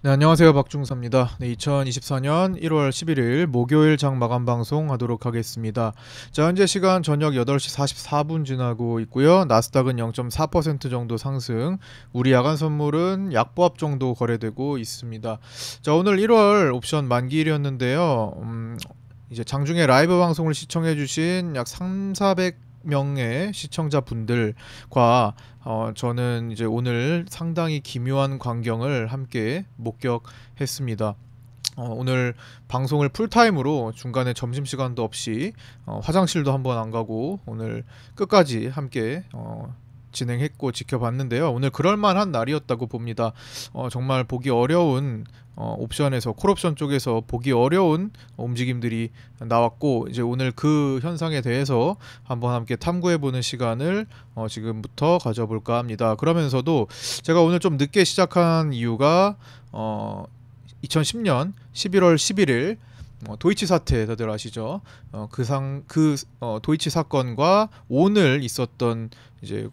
네, 안녕하세요. 박중사입니다. 네, 2024년 1월 11일 목요일 장 마감 방송 하도록 하겠습니다. 자, 현재 시간 저녁 8시 44분 지나고 있고요. 나스닥은 0.4% 정도 상승, 우리 야간 선물은 약보합 정도 거래되고 있습니다. 자, 오늘 1월 옵션 만기일이었는데요. 이제 장중에 라이브 방송을 시청해주신 약 3, 400명의 시청자분들과 저는 이제 오늘 상당히 기묘한 광경을 함께 목격했습니다. 오늘 방송을 풀타임으로 중간에 점심시간도 없이 화장실도 한번 안 가고 오늘 끝까지 함께 진행했고 지켜봤는데요. 오늘 그럴만한 날이었다고 봅니다. 정말 보기 어려운 옵션에서 콜옵션 쪽에서 보기 어려운 움직임들이 나왔고 이제 오늘 그 현상에 대해서 한번 함께 탐구해보는 시간을 지금부터 가져볼까 합니다. 그러면서도 제가 오늘 좀 늦게 시작한 이유가 2010년 11월 11일 도이치 사태 다들 아시죠? 도이치 사건과 오늘 있었던 이제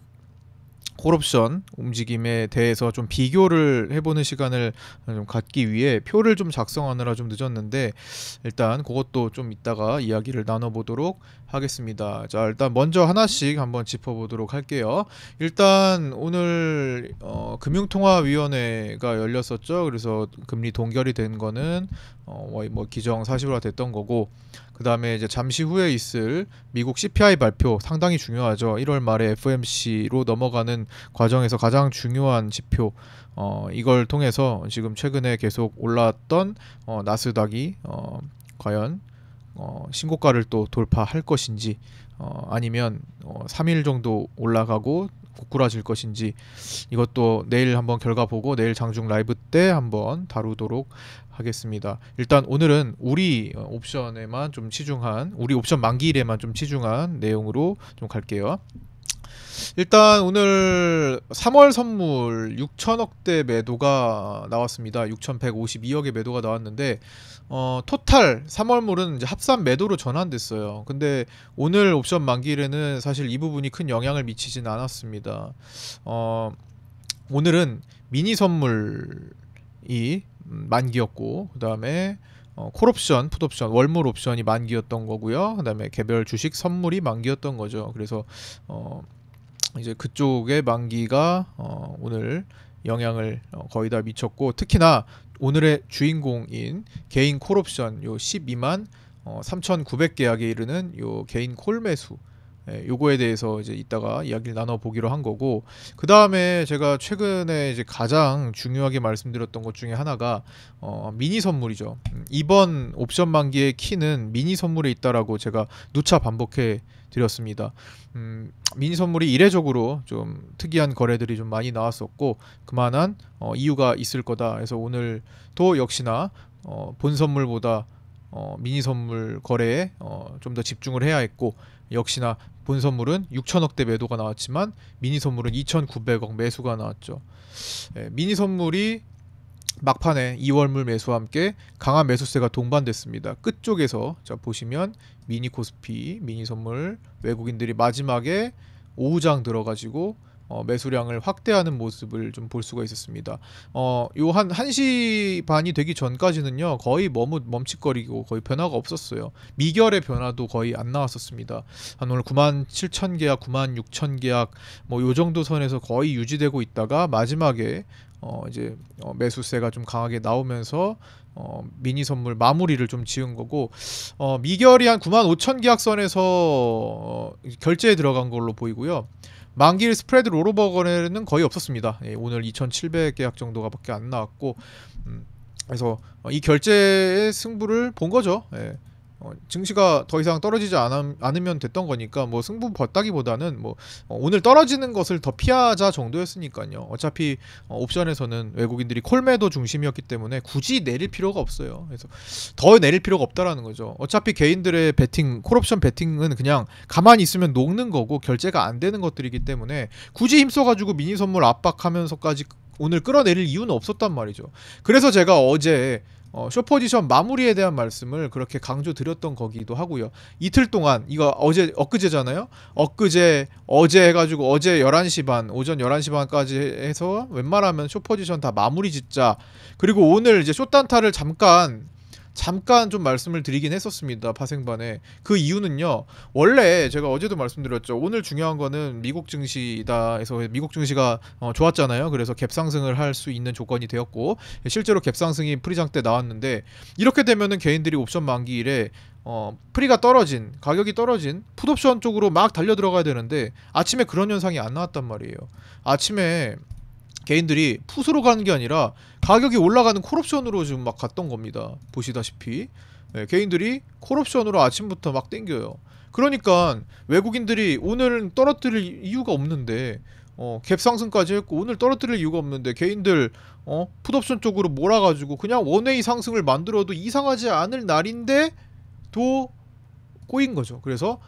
콜옵션 움직임에 대해서 좀 비교를 해보는 시간을 좀 갖기 위해 표를 좀 작성하느라 좀 늦었는데 일단 그것도 좀 이따가 이야기를 나눠보도록 하겠습니다. 자, 일단 먼저 하나씩 한번 짚어보도록 할게요. 일단 오늘 금융통화위원회가 열렸었죠. 그래서 금리 동결이 된 거는 뭐 기정사실화 됐던 거고, 그 다음에 이제 잠시 후에 있을 미국 CPI 발표 상당히 중요하죠. 1월 말에 FOMC로 넘어가는 과정에서 가장 중요한 지표, 이걸 통해서 지금 최근에 계속 올랐던 나스닥이 과연 신고가를 또 돌파할 것인지, 아니면 3일 정도 올라가고 고꾸라질 것인지, 이것도 내일 한번 결과 보고 내일 장중 라이브 때 한번 다루도록 하겠습니다. 일단 오늘은 우리 옵션에만 좀 치중한, 우리 옵션 만기일에만 좀 치중한 내용으로 좀 갈게요. 일단 오늘 3월 선물 6천억대 매도가 나왔습니다. 6,152억의 매도가 나왔는데 토탈 3월물은 이제 합산 매도로 전환됐어요. 근데 오늘 옵션 만기일에는 사실 이 부분이 큰 영향을 미치진 않았습니다. 오늘은 미니 선물이 만기였고, 그 다음에 콜옵션, 풋옵션, 월물 옵션이 만기였던 거고요. 그 다음에 개별 주식 선물이 만기였던 거죠. 그래서 이제 그쪽의 만기가 오늘 영향을 거의 다 미쳤고, 특히나 오늘의 주인공인 개인 콜옵션 요 12만 3,900계약에 이르는 요 개인 콜 매수, 요거에 대해서 이제 이따가 이야기를 나눠보기로 한 거고, 그 다음에 제가 최근에 이제 가장 중요하게 말씀드렸던 것 중에 하나가 미니 선물이죠. 이번 옵션 만기의 키는 미니 선물에 있다라고 제가 누차 반복해 드렸습니다. 미니 선물이 이례적으로 좀 특이한 거래들이 좀 많이 나왔었고 그만한 이유가 있을 거다 해서 오늘도 역시나 본 선물보다 미니 선물 거래에 좀 더 집중을 해야 했고, 역시나 본 선물은 6천억대 매도가 나왔지만 미니 선물은 2,900억 매수가 나왔죠. 미니 선물이 막판에 2월물 매수와 함께 강한 매수세가 동반됐습니다. 끝쪽에서 자 보시면 미니 코스피, 미니 선물 외국인들이 마지막에 오후장 들어가지고 매수량을 확대하는 모습을 좀 볼 수가 있었습니다. 요 한 1시 반이 되기 전까지는요 거의 멈칫거리고 거의 변화가 없었어요. 미결의 변화도 거의 안 나왔었습니다. 한 오늘 97,000계약, 96,000계약 뭐 요 정도 선에서 거의 유지되고 있다가 마지막에 이제 매수세가 좀 강하게 나오면서 미니 선물 마무리를 좀 지은 거고, 미결이 한 95,000계약선에서 결제에 들어간 걸로 보이고요. 만기일 스프레드 롤오버 거래는 거의 없었습니다. 오늘 2,700계약 정도가 밖에 안 나왔고, 그래서 이 결제의 승부를 본 거죠. 증시가 더 이상 떨어지지 않으면 됐던 거니까 뭐 승부 봤다기보다는 뭐 오늘 떨어지는 것을 더 피하자 정도였으니까요. 어차피 옵션에서는 외국인들이 콜매도 중심이었기 때문에 굳이 내릴 필요가 없어요. 그래서 더 내릴 필요가 없다라는 거죠. 어차피 개인들의 베팅, 콜옵션 베팅은 그냥 가만히 있으면 녹는 거고 결제가 안 되는 것들이기 때문에 굳이 힘써가지고 미니 선물 압박하면서까지 오늘 끌어내릴 이유는 없었단 말이죠. 그래서 제가 어제 숏포지션 마무리에 대한 말씀을 그렇게 강조드렸던 거기도 하고요. 이틀 동안 이거 엊그제잖아요. 어제 해가지고 어제 11시 반 오전 11시 반까지 해서 웬만하면 숏포지션 다 마무리 짓자. 그리고 오늘 이제 숏단타를 잠깐 좀 말씀을 드리긴 했었습니다. 파생반에. 그 이유는요. 원래 제가 어제도 말씀드렸죠. 오늘 중요한 거는 미국 증시다 해서 미국 증시가 좋았잖아요. 그래서 갭상승을 할 수 있는 조건이 되었고 실제로 갭상승이 프리장 때 나왔는데 이렇게 되면은 개인들이 옵션 만기일에 프리가 떨어진 가격이 떨어진 풋옵션 쪽으로 막 달려 들어가야 되는데 아침에 그런 현상이 안 나왔단 말이에요. 아침에 개인들이 풋으로 가는 게 아니라 가격이 올라가는 콜옵션으로 지금 막 갔던 겁니다. 보시다시피 개인들이 콜옵션으로 아침부터 막 땡겨요. 그러니까 외국인들이 오늘은 떨어뜨릴 이유가 없는데 갭 상승까지 했고 오늘 떨어뜨릴 이유가 없는데 개인들 풋옵션 쪽으로 몰아가지고 그냥 원웨이 상승을 만들어도 이상하지 않을 날인데 도 꼬인 거죠. 그래서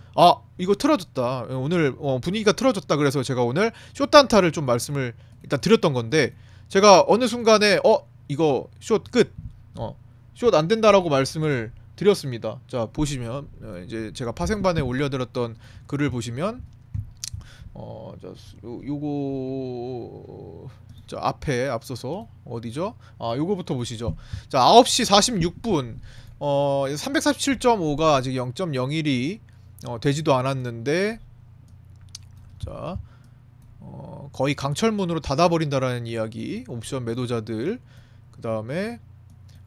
이거 틀어졌다. 오늘 분위기가 틀어졌다. 그래서 제가 오늘 숏단타를 좀 말씀을 일단 드렸던 건데 제가 어느 순간에 이거 숏 끝. 숏 안 된다라고 말씀을 드렸습니다. 자, 보시면 이제 제가 파생반에 올려드렸던 글을 보시면 요거 앞에 앞서서 어디죠? 요거부터 보시죠. 자, 9시 46분 347.5가 아직 0.01이 되지도 않았는데 자 거의 강철문으로 닫아버린다라는 이야기 옵션 매도자들 그 다음에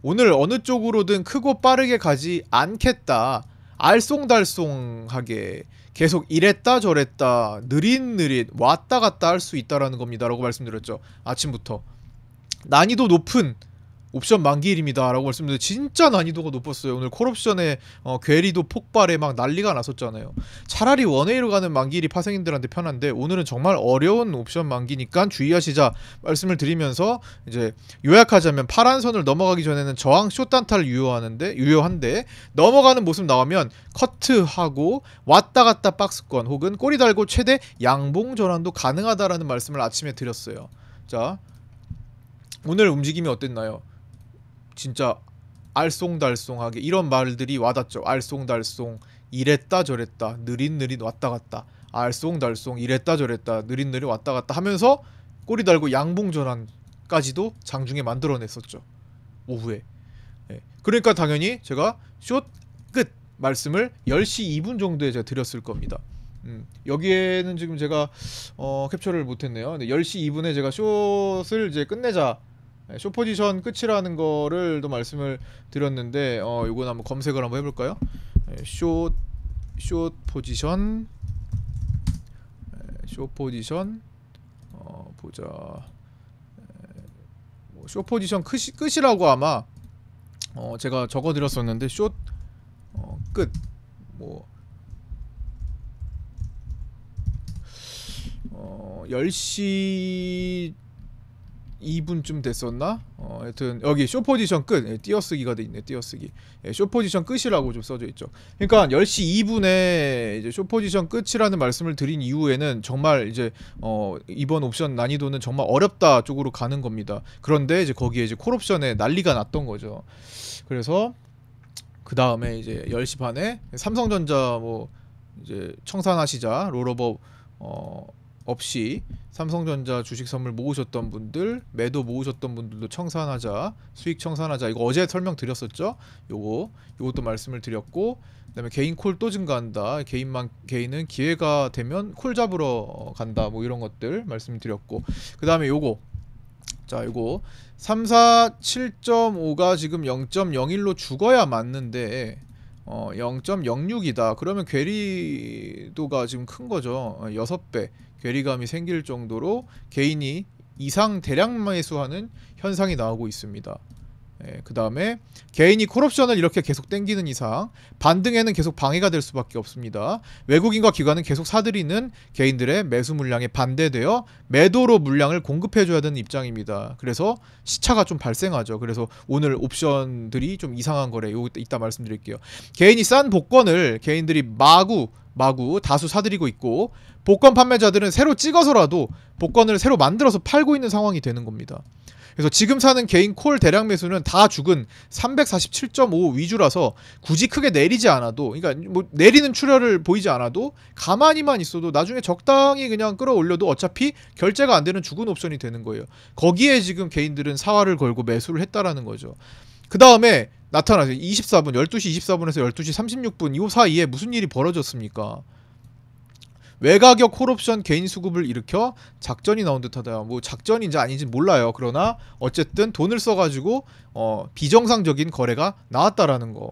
오늘 어느 쪽으로든 크고 빠르게 가지 않겠다 알쏭달쏭하게 계속 이랬다 저랬다 느릿느릿 왔다 갔다 할 수 있다라는 겁니다 라고 말씀드렸죠. 아침부터 난이도 높은 옵션 만기일입니다 라고 말씀드렸는데 진짜 난이도가 높았어요. 오늘 콜옵션의 괴리도 폭발에 막 난리가 났었잖아요. 차라리 원웨이로 가는 만기일이 파생인들한테 편한데 오늘은 정말 어려운 옵션 만기니까 주의하시자 말씀을 드리면서 이제 요약하자면 파란 선을 넘어가기 전에는 저항 숏단타를 유효한데 넘어가는 모습 나오면 커트하고 왔다 갔다 박스권 혹은 꼬리 달고 최대 양봉 전환도 가능하다라는 말씀을 아침에 드렸어요. 자, 오늘 움직임이 어땠나요? 진짜 알쏭달쏭하게 이런 말들이 와닿죠. 알쏭달쏭 이랬다 저랬다 느릿느릿 왔다 갔다 알쏭달쏭 이랬다 저랬다 느릿느릿 왔다 갔다 하면서 꼬리 달고 양봉 전환까지도 장중에 만들어냈었죠. 오후에. 그러니까 당연히 제가 숏 끝 말씀을 10시 2분 정도에 제가 드렸을 겁니다. 여기에는 지금 제가 캡처를 못했네요. 근데 10시 2분에 제가 숏을 이제 끝내자 숏 포지션 끝이라는 거를 또 말씀을 드렸는데 요건 한번 검색을 한번 해볼까요? 숏 포지션 보자. 숏 포지션 끝이라고 아마 제가 적어드렸었는데 숏 끝 뭐 10시 2분쯤 됐었나? 하여튼 여기 숏 포지션 끝 띄어쓰기가 돼 있네. 띄어쓰기. 숏 포지션 끝이라고 좀 써져 있죠. 그러니까 10시 2분에 이제 숏 포지션 끝이라는 말씀을 드린 이후에는 정말 이제 이번 옵션 난이도는 정말 어렵다 쪽으로 가는 겁니다. 그런데 이제 거기에 이제 콜 옵션에 난리가 났던 거죠. 그래서 그 다음에 이제 10시 반에 삼성전자 뭐 이제 청산하시자 롤오버 없이 삼성전자 주식 선물 모으셨던 분들, 매도 모으셨던 분들도 청산하자, 수익 청산하자. 이거 어제 설명드렸었죠. 요것도 말씀을 드렸고, 그다음에 개인 콜 또 증가한다. 개인은 기회가 되면 콜 잡으러 간다. 뭐 이런 것들 말씀드렸고, 그다음에 요거 347.5가 지금 0.01로 죽어야 맞는데 0.06이다. 그러면 괴리도가 지금 큰 거죠. 6배 괴리감이 생길 정도로 개인이 이상 대량 매수하는 현상이 나오고 있습니다. 그 다음에 개인이 콜옵션을 이렇게 계속 땡기는 이상 반등에는 계속 방해가 될 수밖에 없습니다. 외국인과 기관은 계속 사들이는 개인들의 매수 물량에 반대되어 매도로 물량을 공급해줘야 되는 입장입니다. 그래서 시차가 좀 발생하죠. 그래서 오늘 옵션들이 좀 이상한 거래. 요거 이따 말씀드릴게요. 개인이 싼 복권을 개인들이 마구 다수 사들이고 있고, 복권 판매자들은 새로 찍어서라도 복권을 새로 만들어서 팔고 있는 상황이 되는 겁니다. 그래서 지금 사는 개인 콜 대량 매수는 다 죽은 347.5 위주라서 굳이 크게 내리지 않아도, 그러니까 뭐 내리는 출혈을 보이지 않아도 가만히만 있어도 나중에 적당히 그냥 끌어올려도 어차피 결제가 안 되는 죽은 옵션이 되는 거예요. 거기에 지금 개인들은 사활을 걸고 매수를 했다라는 거죠. 그 다음에 나타나세요. 24분, 12시 24분에서 12시 36분 이 사이에 무슨 일이 벌어졌습니까? 외가격 콜옵션 개인 수급을 일으켜 작전이 나온 듯하다. 뭐 작전인지 아닌지 몰라요. 그러나 어쨌든 돈을 써가지고 비정상적인 거래가 나왔다라는 거.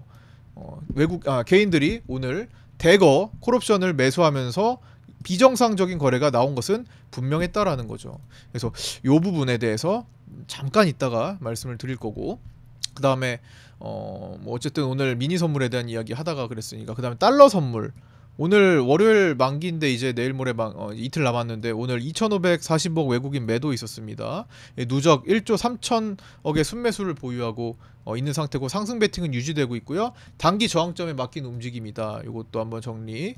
개인들이 오늘 대거 콜옵션을 매수하면서 비정상적인 거래가 나온 것은 분명했다라는 거죠. 그래서 이 부분에 대해서 잠깐 있다가 말씀을 드릴 거고, 그 다음에 뭐 어쨌든 오늘 미니 선물에 대한 이야기 하다가 그랬으니까 그 다음에 달러 선물. 오늘 월요일 만기인데 이제 내일 모레 이틀 남았는데 오늘 2,540억 외국인 매도 있었습니다. 누적 1조 3천억의 순매수를 보유하고 있는 상태고, 상승 배팅은 유지되고 있고요. 단기 저항점에 맡긴 움직임이다. 이것도 한번 정리.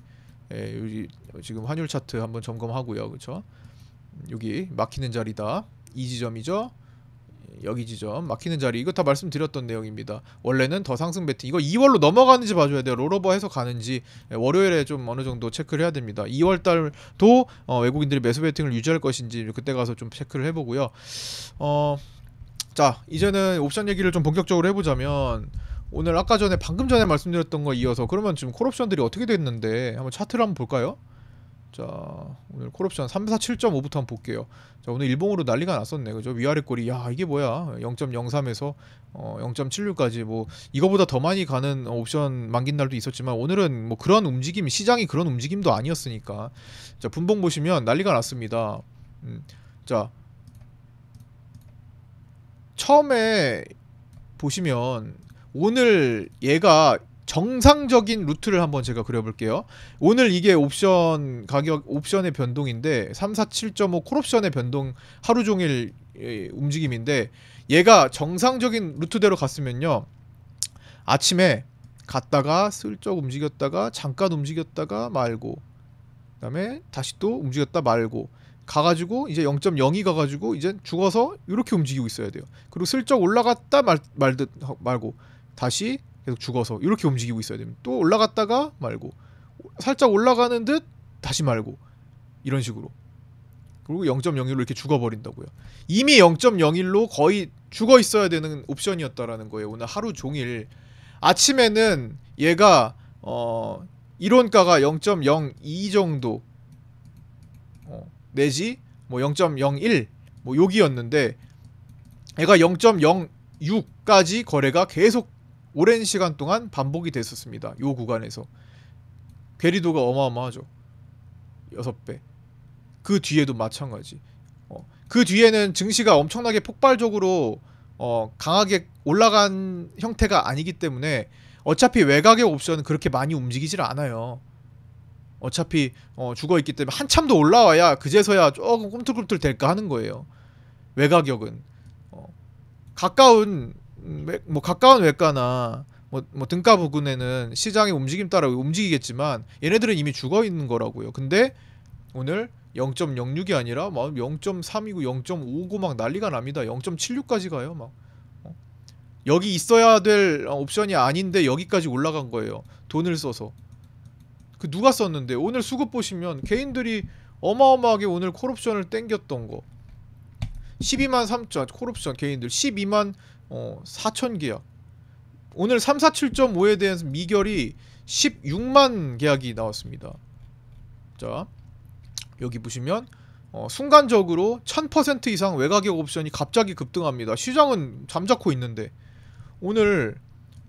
여기 지금 환율 차트 한번 점검하고요. 그렇죠? 여기 막히는 자리다. 이 지점이죠. 여기 지점 막히는 자리, 이거 다 말씀드렸던 내용입니다. 원래는 더 상승 배팅, 이거 2월로 넘어가는지 봐줘야 돼요. 롤오버 해서 가는지 월요일에 좀 어느 정도 체크를 해야 됩니다. 2월달도 외국인들이 매수 배팅을 유지할 것인지 그때 가서 좀 체크를 해보고요. 자, 이제는 옵션 얘기를 좀 본격적으로 해보자면, 오늘 아까 전에 방금 전에 말씀드렸던 거 이어서 그러면 지금 콜옵션들이 어떻게 됐는데 한번 차트를 한번 볼까요? 자, 오늘 콜옵션 347.5부터 한번 볼게요. 자, 오늘 일봉으로 난리가 났었네. 그죠? 위아래 꼬리. 야, 이게 뭐야? 0.03에서 0.76까지 뭐 이거보다 더 많이 가는 옵션 만긴 날도 있었지만, 오늘은 뭐 그런 움직임, 시장이 그런 움직임도 아니었으니까. 자, 분봉 보시면 난리가 났습니다. 자, 처음에 보시면 오늘 얘가 정상적인 루트를 한번 제가 그려볼게요. 오늘 이게 옵션 가격, 옵션의 변동인데 347.5 콜옵션의 변동, 하루 종일 움직임인데, 얘가 정상적인 루트대로 갔으면요, 아침에 갔다가 슬쩍 움직였다가 잠깐 움직였다가 말고, 그 다음에 다시 또 움직였다 말고 가가지고 이제 0.02 가가지고 이제 죽어서 이렇게 움직이고 있어야 돼요. 그리고 슬쩍 올라갔다 말듯 말고 다시 계속 죽어서 이렇게 움직이고 있어야 됩니다. 또 올라갔다가 말고, 살짝 올라가는 듯 다시 말고, 이런 식으로. 그리고 0.01로 이렇게 죽어버린다고요. 이미 0.01로 거의 죽어 있어야 되는 옵션이었다라는 거예요. 오늘 하루 종일. 아침에는 얘가 이론가가 0.02 정도 내지 뭐 0.01 뭐 여기였는데, 얘가 0.06까지 거래가 계속 오랜 시간 동안 반복이 됐었습니다. 요 구간에서 괴리도가 어마어마하죠. 6배. 그 뒤에도 마찬가지. 그 뒤에는 증시가 엄청나게 폭발적으로 강하게 올라간 형태가 아니기 때문에 어차피 외곽의 옵션은 그렇게 많이 움직이질 않아요. 어차피 죽어있기 때문에 한참 더 올라와야 그제서야 조금 꿈틀꿈틀 될까 하는 거예요. 외가격은 가까운 외가나 뭐 등가 부근에는 시장의 움직임 따라 움직이겠지만 얘네들은 이미 죽어 있는 거라고요. 근데 오늘 0.06이 아니라 막 0.3이고 0.5고 막 난리가 납니다. 0.76까지 가요. 막 여기 있어야 될 옵션이 아닌데 여기까지 올라간 거예요. 돈을 써서. 그 누가 썼는데, 오늘 수급 보시면 개인들이 어마어마하게 오늘 콜옵션을 땡겼던 거 12만 3천, 콜옵션 개인들 12만 4천 계약. 오늘 347.5에 대한 미결이 16만 계약이 나왔습니다. 자, 여기 보시면 순간적으로 1000% 이상 외가격 옵션이 갑자기 급등합니다. 시장은 잠자코 있는데. 오늘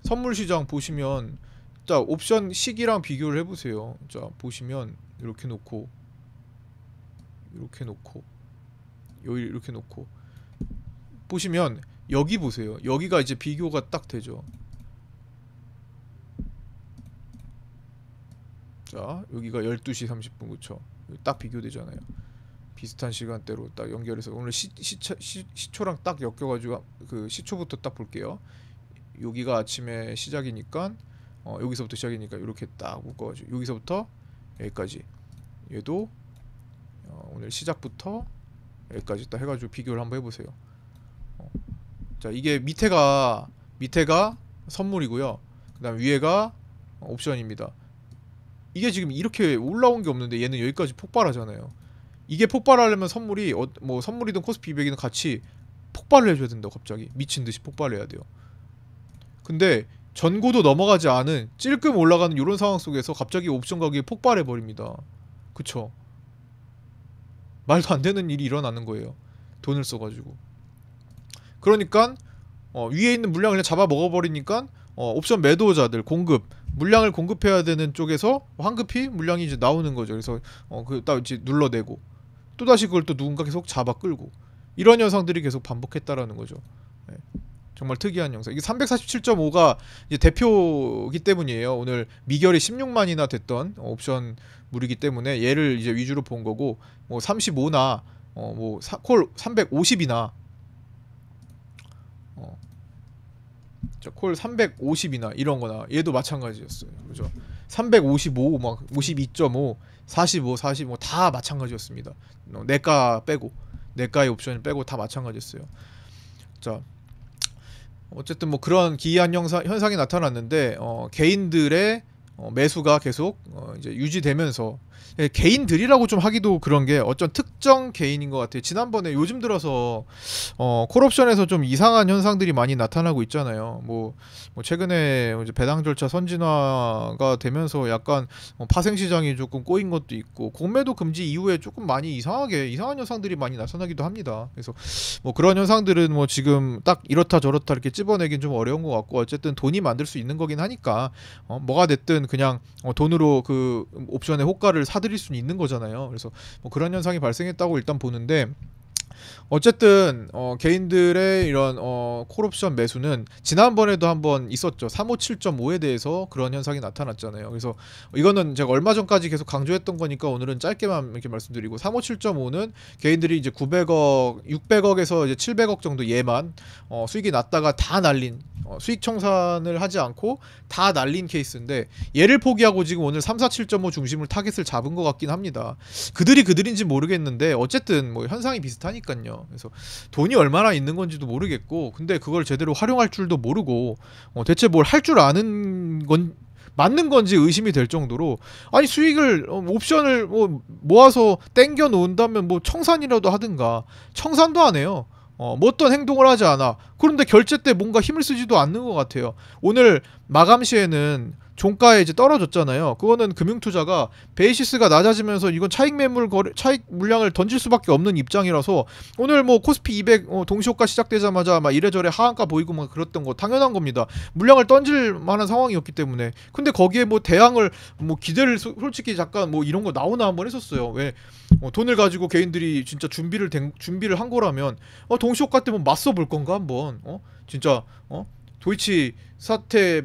선물시장 보시면, 자, 옵션 시기랑 비교를 해보세요. 자, 보시면 이렇게 놓고 여기 이렇게 놓고 보시면 여기 보세요. 여기가 이제 비교가 딱 되죠. 자, 여기가 12시 30분 그쵸? 딱 비교되잖아요. 비슷한 시간대로 딱 연결해서 오늘 시초랑 딱 엮여가지고 그 시초부터 딱 볼게요. 여기가 아침에 시작이니까 여기서부터 시작이니까 이렇게 딱 묶어가지고 여기서부터 여기까지, 얘도 오늘 시작부터 여기까지 딱 해가지고 비교를 한번 해보세요. 자, 이게 밑에가 선물이고요. 그다음 위에가 옵션입니다. 이게 지금 이렇게 올라온 게 없는데 얘는 여기까지 폭발하잖아요. 이게 폭발하려면 선물이 뭐 선물이든 코스피 200이든 같이 폭발을 해줘야 된다고. 갑자기 미친듯이 폭발해야 돼요. 근데 전고도 넘어가지 않은 찔끔 올라가는 이런 상황 속에서 갑자기 옵션 가격이 폭발해버립니다. 그쵸? 말도 안 되는 일이 일어나는 거예요. 돈을 써가지고. 그러니까 위에 있는 물량을 그냥 잡아 먹어버리니까 옵션 매도자들 물량을 공급해야 되는 쪽에서 황급히 물량이 이제 나오는 거죠. 그래서 딱 이제 눌러내고 또 다시 그걸 또 누군가 계속 잡아 끌고 이런 현상들이 계속 반복했다라는 거죠. 네. 정말 특이한 영상. 이게 347.5가 이제 대표기 때문이에요. 오늘 미결이 16만이나 됐던 옵션 물이기 때문에 얘를 이제 위주로 본 거고, 뭐 35나 콜 350이나 콜 350이나 이런 거나 얘도 마찬가지였어요. 그죠? 355, 막 52.5, 45, 45 다 마찬가지였습니다. 내가 빼고, 내가의 옵션 빼고 다 마찬가지였어요. 자, 어쨌든 뭐 그런 기이한 현상이 나타났는데 개인들의 매수가 계속 이제 유지되면서, 개인들이라고 좀 하기도 그런 게 어쩐 특정 개인인 것 같아요. 지난번에 요즘 들어서 콜옵션에서 좀 이상한 현상들이 많이 나타나고 있잖아요. 뭐 최근에 이제 배당 절차 선진화가 되면서 약간 파생 시장이 조금 꼬인 것도 있고, 공매도 금지 이후에 조금 많이 이상한 현상들이 많이 나타나기도 합니다. 그래서 뭐 그런 현상들은 뭐 지금 딱 이렇다 저렇다 이렇게 찝어내긴 좀 어려운 것 같고, 어쨌든 돈이 만들 수 있는 거긴 하니까 뭐가 됐든 그냥 돈으로 그 옵션의 호가를 사들일 수는 있는 거잖아요. 그래서 뭐 그런 현상이 발생했다고 일단 보는데, 어쨌든 개인들의 이런 콜옵션 매수는 지난번에도 한번 있었죠. 357.5에 대해서 그런 현상이 나타났잖아요. 그래서 이거는 제가 얼마 전까지 계속 강조했던 거니까 오늘은 짧게만 이렇게 말씀드리고, 357.5는 개인들이 이제 900억, 600억에서 이제 700억 정도 얘만 수익이 났다가 다 날린, 수익 청산을 하지 않고 다 날린 케이스인데, 얘를 포기하고 지금 오늘 347.5 중심을 타겟을 잡은 것 같긴 합니다. 그들인지 모르겠는데 어쨌든 뭐 현상이 비슷하니까요. 그래서 돈이 얼마나 있는 건지도 모르겠고, 근데 그걸 제대로 활용할 줄도 모르고 대체 뭘 할 줄 아는 건 맞는 건지 의심이 될 정도로, 아니 수익을 옵션을 모아서 땡겨 놓은다면 뭐 청산이라도 하든가, 청산도 안 해요. 뭐 어떤 행동을 하지 않아. 그런데 결제 때 뭔가 힘을 쓰지도 않는 것 같아요. 오늘 마감 시에는 종가에 이제 떨어졌잖아요. 그거는 금융투자가 베이시스가 낮아지면서 이건 차익 물량을 던질 수밖에 없는 입장이라서, 오늘 뭐 코스피 200 동시호가 시작되자마자 막 이래저래 하한가 보이고 막 그랬던 거 당연한 겁니다. 물량을 던질 만한 상황이었기 때문에. 근데 거기에 뭐 대항을 뭐 기대를 솔직히 잠깐 뭐 이런 거 나오나 한번 했었어요. 왜 돈을 가지고 개인들이 진짜 준비를 한 거라면 동시호가 때 뭐 맞서 볼 건가 한번, 진짜 도이치 사태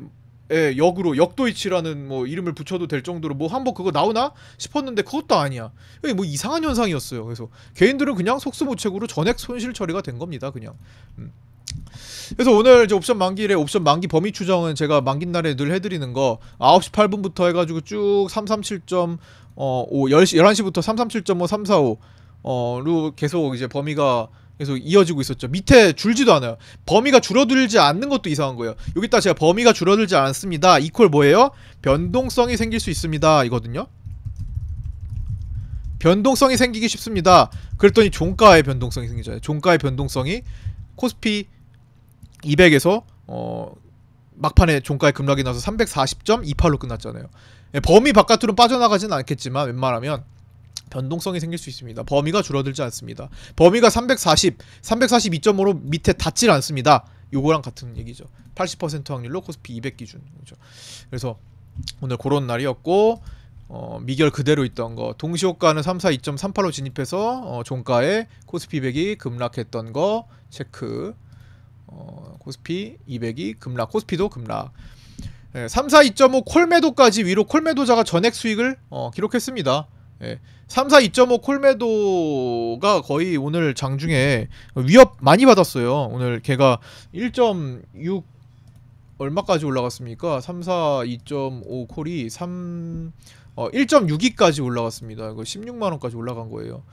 역으로 역도이치라는 뭐 이름을 붙여도 될 정도로 뭐 한번 그거 나오나 싶었는데 그것도 아니야. 뭐 이상한 현상이었어요. 그래서 개인들은 그냥 속수무책으로 전액 손실 처리가 된 겁니다. 그냥. 그래서 오늘 이제 옵션 만기일에 옵션 만기 범위 추정은 제가 만기 날에 늘 해드리는 거 9시 8분부터 해가지고 쭉 337.5 11시부터 337.5 345로 계속 이제 범위가 계속 이어지고 있었죠. 밑에 줄지도 않아요. 범위가 줄어들지 않는 것도 이상한 거예요. 여기다 제가 범위가 줄어들지 않습니다. 이퀄 뭐예요? 변동성이 생길 수 있습니다. 이거든요. 변동성이 생기기 쉽습니다. 그랬더니 종가의 변동성이 생기잖아요. 종가의 변동성이 코스피 200에서 막판에 종가의 급락이 나서 340.28로 끝났잖아요. 범위 바깥으로 빠져나가지는 않겠지만 웬만하면 변동성이 생길 수 있습니다. 범위가 줄어들지 않습니다. 범위가 342.5로 밑에 닿질 않습니다. 요거랑 같은 얘기죠. 80% 확률로 코스피 200 기준. 그렇죠. 그래서 오늘 그런 날이었고, 미결 그대로 있던 거, 동시호가는 342.38로 진입해서 종가에 코스피 200이 급락했던 거 체크. 코스피 200이 급락, 코스피도 급락. 342.5 콜매도까지 위로 콜매도자가 전액 수익을 기록했습니다. 342.5 콜매도가 거의 오늘 장중에 위협 많이 받았어요. 오늘 걔가 1.6 얼마까지 올라갔습니까? 342.5 콜이 1.62까지 올라갔습니다. 이거 16만원까지 올라간 거예요.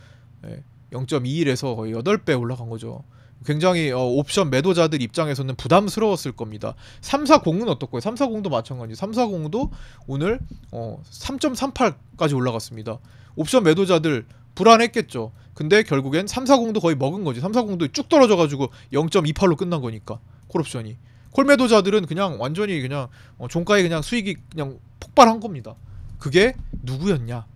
0.21에서 거의 8배 올라간 거죠. 굉장히 옵션 매도자들 입장에서는 부담스러웠을 겁니다. 340은 어떻고요? 340도 마찬가지. 340도 오늘 3.38까지 올라갔습니다. 옵션 매도자들 불안했겠죠. 근데 결국엔 340도 거의 먹은 거지. 340도 쭉 떨어져가지고 0.28로 끝난 거니까 콜옵션이. 콜 매도자들은 그냥 완전히 그냥 종가에 그냥 수익이 그냥 폭발한 겁니다. 그게 누구였냐?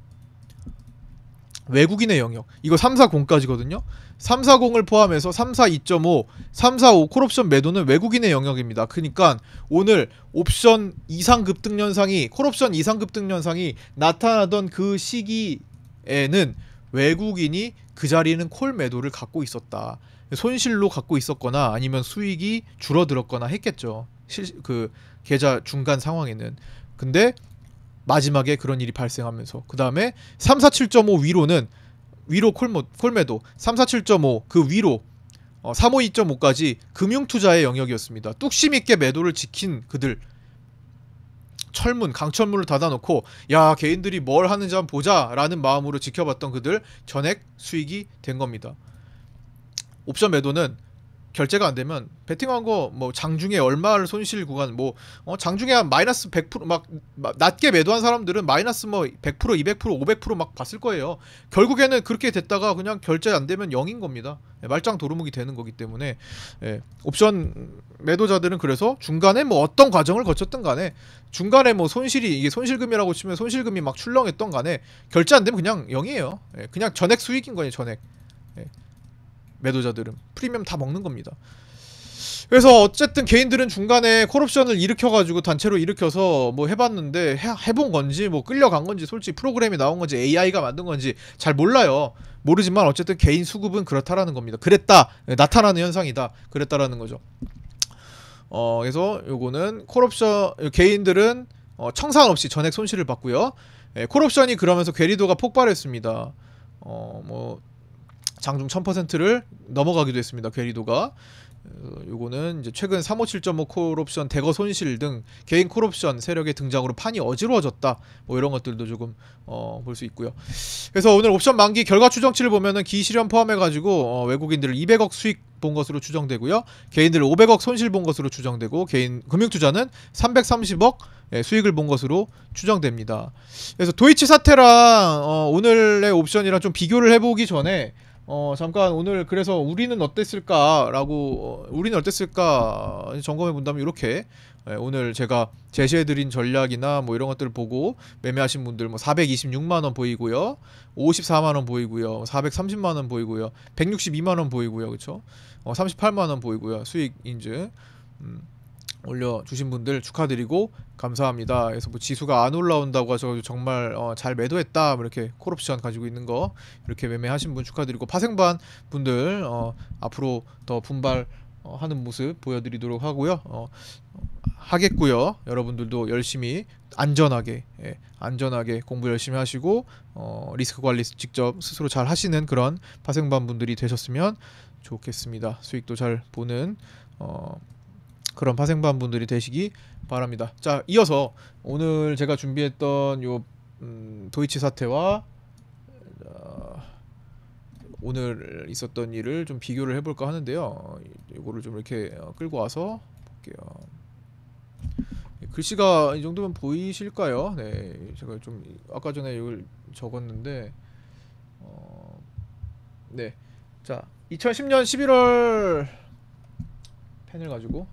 외국인의 영역. 이거 340까지거든요. 340을 포함해서 34 2.5, 345 콜옵션 매도는 외국인의 영역입니다. 그러니까 오늘 옵션 이상 급등 현상이 콜옵션 이상 급등 현상이 나타나던 그 시기에는 외국인이 그 자리에는 콜 매도를 갖고 있었다. 손실로 갖고 있었거나 아니면 수익이 줄어들었거나 했겠죠. 그 계좌 중간 상황에는. 근데 마지막에 그런 일이 발생하면서 그 다음에 347.5 위로는 위로 콜매도 347.5 그 위로 352.5까지 금융투자의 영역이었습니다. 뚝심있게 매도를 지킨 그들 철문 강철문을 닫아놓고 야 개인들이 뭘 하는지 한번 보자 라는 마음으로 지켜봤던 그들 전액 수익이 된 겁니다. 옵션 매도는 결제가 안 되면 베팅한 거 뭐 장중에 얼마를 손실 구간 뭐 장중에 한 마이너스 100% 막 낮게 매도한 사람들은 마이너스 뭐 100%, 200%, 500% 막 봤을 거예요. 결국에는 그렇게 됐다가 그냥 결제 안 되면 0인 겁니다. 말짱 도루묵이 되는 거기 때문에 옵션 매도자들은 그래서 중간에 뭐 어떤 과정을 거쳤든 간에 중간에 뭐 손실이 이게 손실금이라고 치면 손실금이 막 출렁했던 간에 결제 안 되면 그냥 0이에요. 그냥 전액 수익인 거예요. 전액. 매도자들은 프리미엄 다 먹는 겁니다. 그래서 어쨌든 개인들은 중간에 콜옵션을 일으켜가지고 단체로 일으켜서 뭐 해봤는데 해본 건지 뭐 끌려간 건지 솔직히 프로그램이 나온 건지 AI가 만든 건지 잘 몰라요. 모르지만 어쨌든 개인 수급은 그렇다라는 겁니다. 그랬다 나타나는 현상이다 그랬다라는 거죠. 그래서 요거는 콜옵션 개인들은 청산 없이 전액 손실을 봤고요. 콜옵션이 그러면서 괴리도가 폭발했습니다. 뭐 장중 1000%를 넘어가기도 했습니다. 괴리도가. 요거는 이제 최근 357.5 콜옵션 대거 손실 등 개인 콜옵션 세력의 등장으로 판이 어지러워졌다. 뭐 이런 것들도 조금 볼 수 있고요. 그래서 오늘 옵션 만기 결과 추정치를 보면은 기실현 포함해 가지고 외국인들을 200억 수익 본 것으로 추정되고요. 개인들을 500억 손실 본 것으로 추정되고 개인 금융투자는 330억 수익을 본 것으로 추정됩니다. 그래서 도이치 사태랑 오늘의 옵션이랑 좀 비교를 해보기 전에 잠깐 오늘 그래서 우리는 어땠을까 점검해 본다면 이렇게 오늘 제가 제시해드린 전략이나 뭐 이런 것들을 보고 매매하신 분들 뭐 426만원 보이고요, 54만원 보이고요, 430만원 보이고요, 162만원 보이고요, 그쵸? 38만원 보이고요. 수익 인증 올려주신 분들 축하드리고 감사합니다. 그래서 뭐 지수가 안 올라온다고 하셔서 정말 잘 매도했다 뭐 이렇게 콜옵션 가지고 있는 거 이렇게 매매하신 분 축하드리고 파생반 분들 앞으로 더 분발하는 모습 보여드리도록 하고요. 하겠고요. 여러분들도 열심히 안전하게 공부 열심히 하시고 리스크 관리 직접 스스로 잘 하시는 그런 파생반 분들이 되셨으면 좋겠습니다. 수익도 잘 보는 그런 파생반 분들이 되시기 바랍니다. 자, 이어서 오늘 제가 준비했던 요 도이치 사태와 오늘 있었던 일을 좀 비교를 해볼까 하는데요. 이거를 좀 이렇게 끌고 와서 볼게요. 글씨가 이 정도면 보이실까요? 네, 제가 좀 아까 전에 이걸 적었는데 네, 자 2010년 11월 펜을 가지고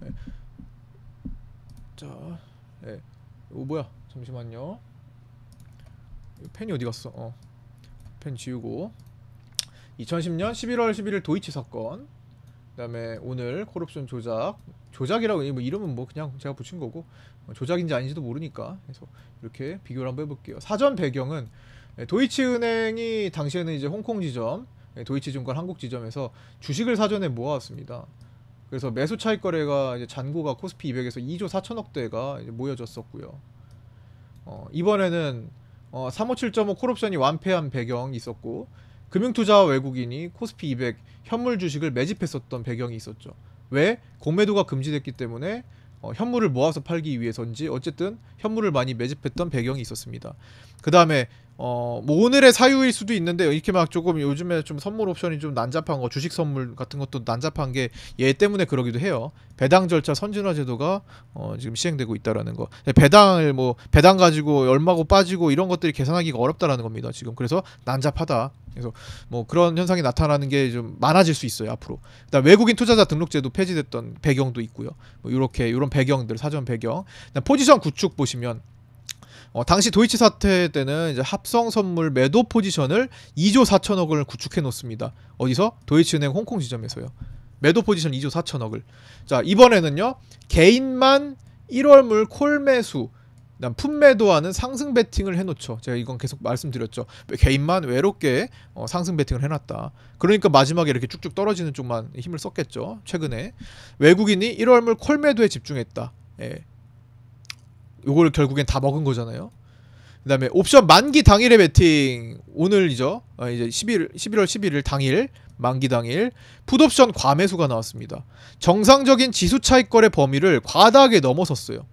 자, 뭐야? 잠시만요. 펜이 어디 갔어? 펜 지우고 2010년 11월 11일 도이치 사건. 그다음에 오늘 콜옵션 조작이라고 뭐 이름은 뭐 그냥 제가 붙인 거고 조작인지 아닌지도 모르니까 그래서 이렇게 비교를 한번 해볼게요. 사전 배경은 도이치은행이 당시에는 이제 홍콩 지점, 도이치증권 한국 지점에서 주식을 사전에 모아왔습니다. 그래서 매수 차익 거래가 이제 잔고가 코스피 200에서 2조 4천억대가 이제 모여졌었고요. 이번에는 357.5 콜옵션이 완패한 배경이 있었고 금융투자와 외국인이 코스피 200 현물 주식을 매집했었던 배경이 있었죠. 왜? 공매도가 금지됐기 때문에 현물을 모아서 팔기 위해서인지 어쨌든 현물을 많이 매집했던 배경이 있었습니다. 그 다음에 뭐 오늘의 사유일 수도 있는데 이렇게 막 조금 요즘에 좀 선물 옵션이 좀 난잡한 거, 주식 선물 같은 것도 난잡한 게 얘 때문에 그러기도 해요. 배당 절차 선진화 제도가 지금 시행되고 있다라는 거. 배당을 뭐 배당 가지고 얼마고 빠지고 이런 것들이 계산하기가 어렵다라는 겁니다. 지금 그래서 난잡하다. 그래서 뭐 그런 현상이 나타나는 게 좀 많아질 수 있어요 앞으로. 그다음 외국인 투자자 등록제도 폐지됐던 배경도 있고요. 뭐 이렇게 이런 배경들 사전 배경. 그다음 포지션 구축 보시면. 당시 도이치 사태 때는 이제 합성 선물 매도 포지션을 2조 4천억을 구축해 놓습니다. 어디서? 도이치은행 홍콩 지점에서요. 매도 포지션 2조 4천억을. 자, 이번에는요. 개인만 1월물 콜 매수, 그다음 풋매도하는 상승 베팅을 해놓죠. 제가 이건 계속 말씀드렸죠. 개인만 외롭게 상승 베팅을 해놨다. 그러니까 마지막에 이렇게 쭉쭉 떨어지는 쪽만 힘을 썼겠죠. 최근에 외국인이 1월물 콜 매도에 집중했다. 예. 요걸 결국엔 다 먹은 거잖아요. 그 다음에 옵션 만기 당일의 베팅 오늘이죠. 이제 11월 11일 당일 만기 당일 풋옵션 과매수가 나왔습니다. 정상적인 지수 차익 거래 범위를 과다하게 넘어섰어요.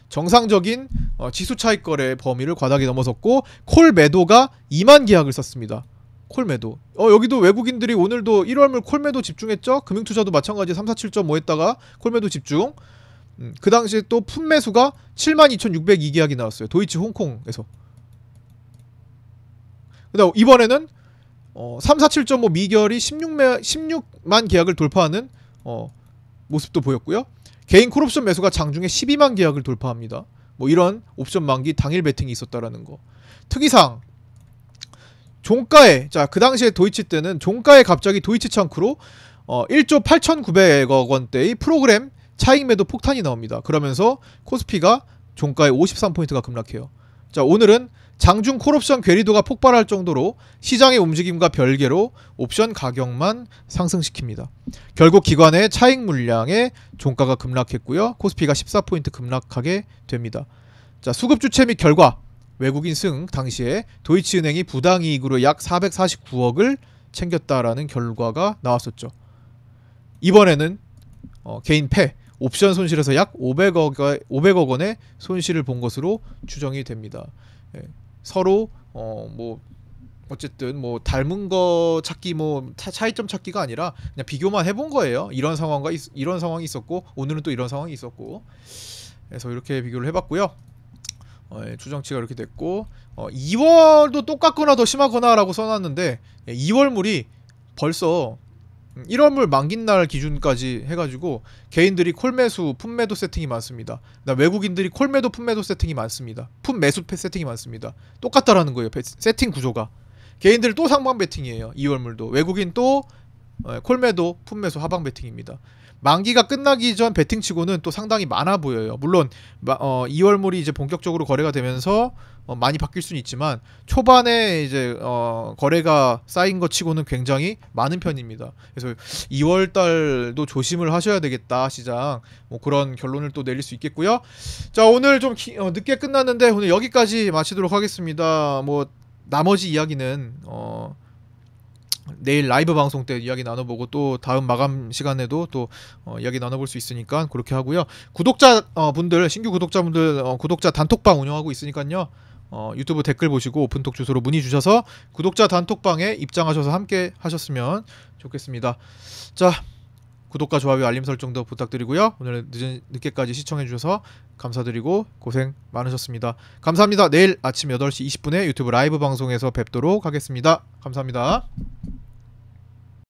정상적인 지수 차익 거래 범위를 과다하게 넘어섰고 콜 매도가 2만 계약을 썼습니다. 콜 매도. 여기도 외국인들이 오늘도 1월물 콜 매도 집중했죠. 금융투자도 마찬가지 347.5 했다가 콜 매도 집중. 그 당시에 또 풋매수가 72,602계약이 나왔어요. 도이치 홍콩에서. 그다음 이번에는 347.5 미결이 16만 계약을 돌파하는 모습도 보였고요. 개인 콜옵션 매수가 장중에 12만 계약을 돌파합니다. 뭐 이런 옵션 만기 당일 베팅이 있었다라는 거. 특이사항. 종가에 그 당시에 도이치 때는 종가에 갑자기 도이치 창크로 1조 8,900억 원대의 프로그램 차익 매도 폭탄이 나옵니다. 그러면서 코스피가 종가에 53포인트가 급락해요. 자, 오늘은 장중 콜옵션 괴리도가 폭발할 정도로 시장의 움직임과 별개로 옵션 가격만 상승시킵니다. 결국 기관의 차익 물량에 종가가 급락했고요. 코스피가 14포인트 급락하게 됩니다. 자, 수급 주체 및 결과 외국인 승 당시에 도이치은행이 부당이익으로 약 449억을 챙겼다라는 결과가 나왔었죠. 이번에는 개인 패 옵션 손실에서 약 500억 원의 손실을 본 것으로 추정이 됩니다. 예. 서로 뭐 어쨌든 뭐 닮은 거 찾기 뭐 차이점 찾기가 아니라 그냥 비교만 해본 거예요. 이런 상황이 있었고 오늘은 또 이런 상황이 있었고 그래서 이렇게 비교를 해봤고요. 추정치가 이렇게 됐고 2월도 똑같거나 더 심하거나라고 써놨는데 2월물이 벌써 1월물 만기날 기준까지 해가지고 개인들이 콜매수, 풋매도 세팅이 많습니다. 외국인들이 콜매도, 풋매도 세팅이 많습니다. 풋매수 세팅이 많습니다. 똑같다라는 거예요. 세팅 구조가. 개인들 또 상방 베팅이에요. 2월물도. 외국인 또 콜매도, 풋매수 하방 베팅입니다. 만기가 끝나기 전 베팅치고는 또 상당히 많아 보여요. 물론 2월물이 이제 본격적으로 거래가 되면서 많이 바뀔 수는 있지만 초반에 이제 거래가 쌓인 것 치고는 굉장히 많은 편입니다. 그래서 2월달도 조심을 하셔야 되겠다 시장. 뭐 그런 결론을 또 내릴 수 있겠고요. 자, 오늘 좀 늦게 끝났는데 오늘 여기까지 마치도록 하겠습니다. 뭐 나머지 이야기는 내일 라이브 방송 때 이야기 나눠보고 또 다음 마감 시간에도 또 이야기 나눠볼 수 있으니까 그렇게 하고요. 구독자 분들, 신규 구독자분들 구독자 단톡방 운영하고 있으니까요. 유튜브 댓글 보시고 오픈톡 주소로 문의 주셔서 구독자 단톡방에 입장하셔서 함께 하셨으면 좋겠습니다. 자, 구독과 좋아요, 알림 설정도 부탁드리고요. 오늘 늦게까지 시청해주셔서 감사드리고 고생 많으셨습니다. 감사합니다. 내일 아침 8시 20분에 유튜브 라이브 방송에서 뵙도록 하겠습니다. 감사합니다.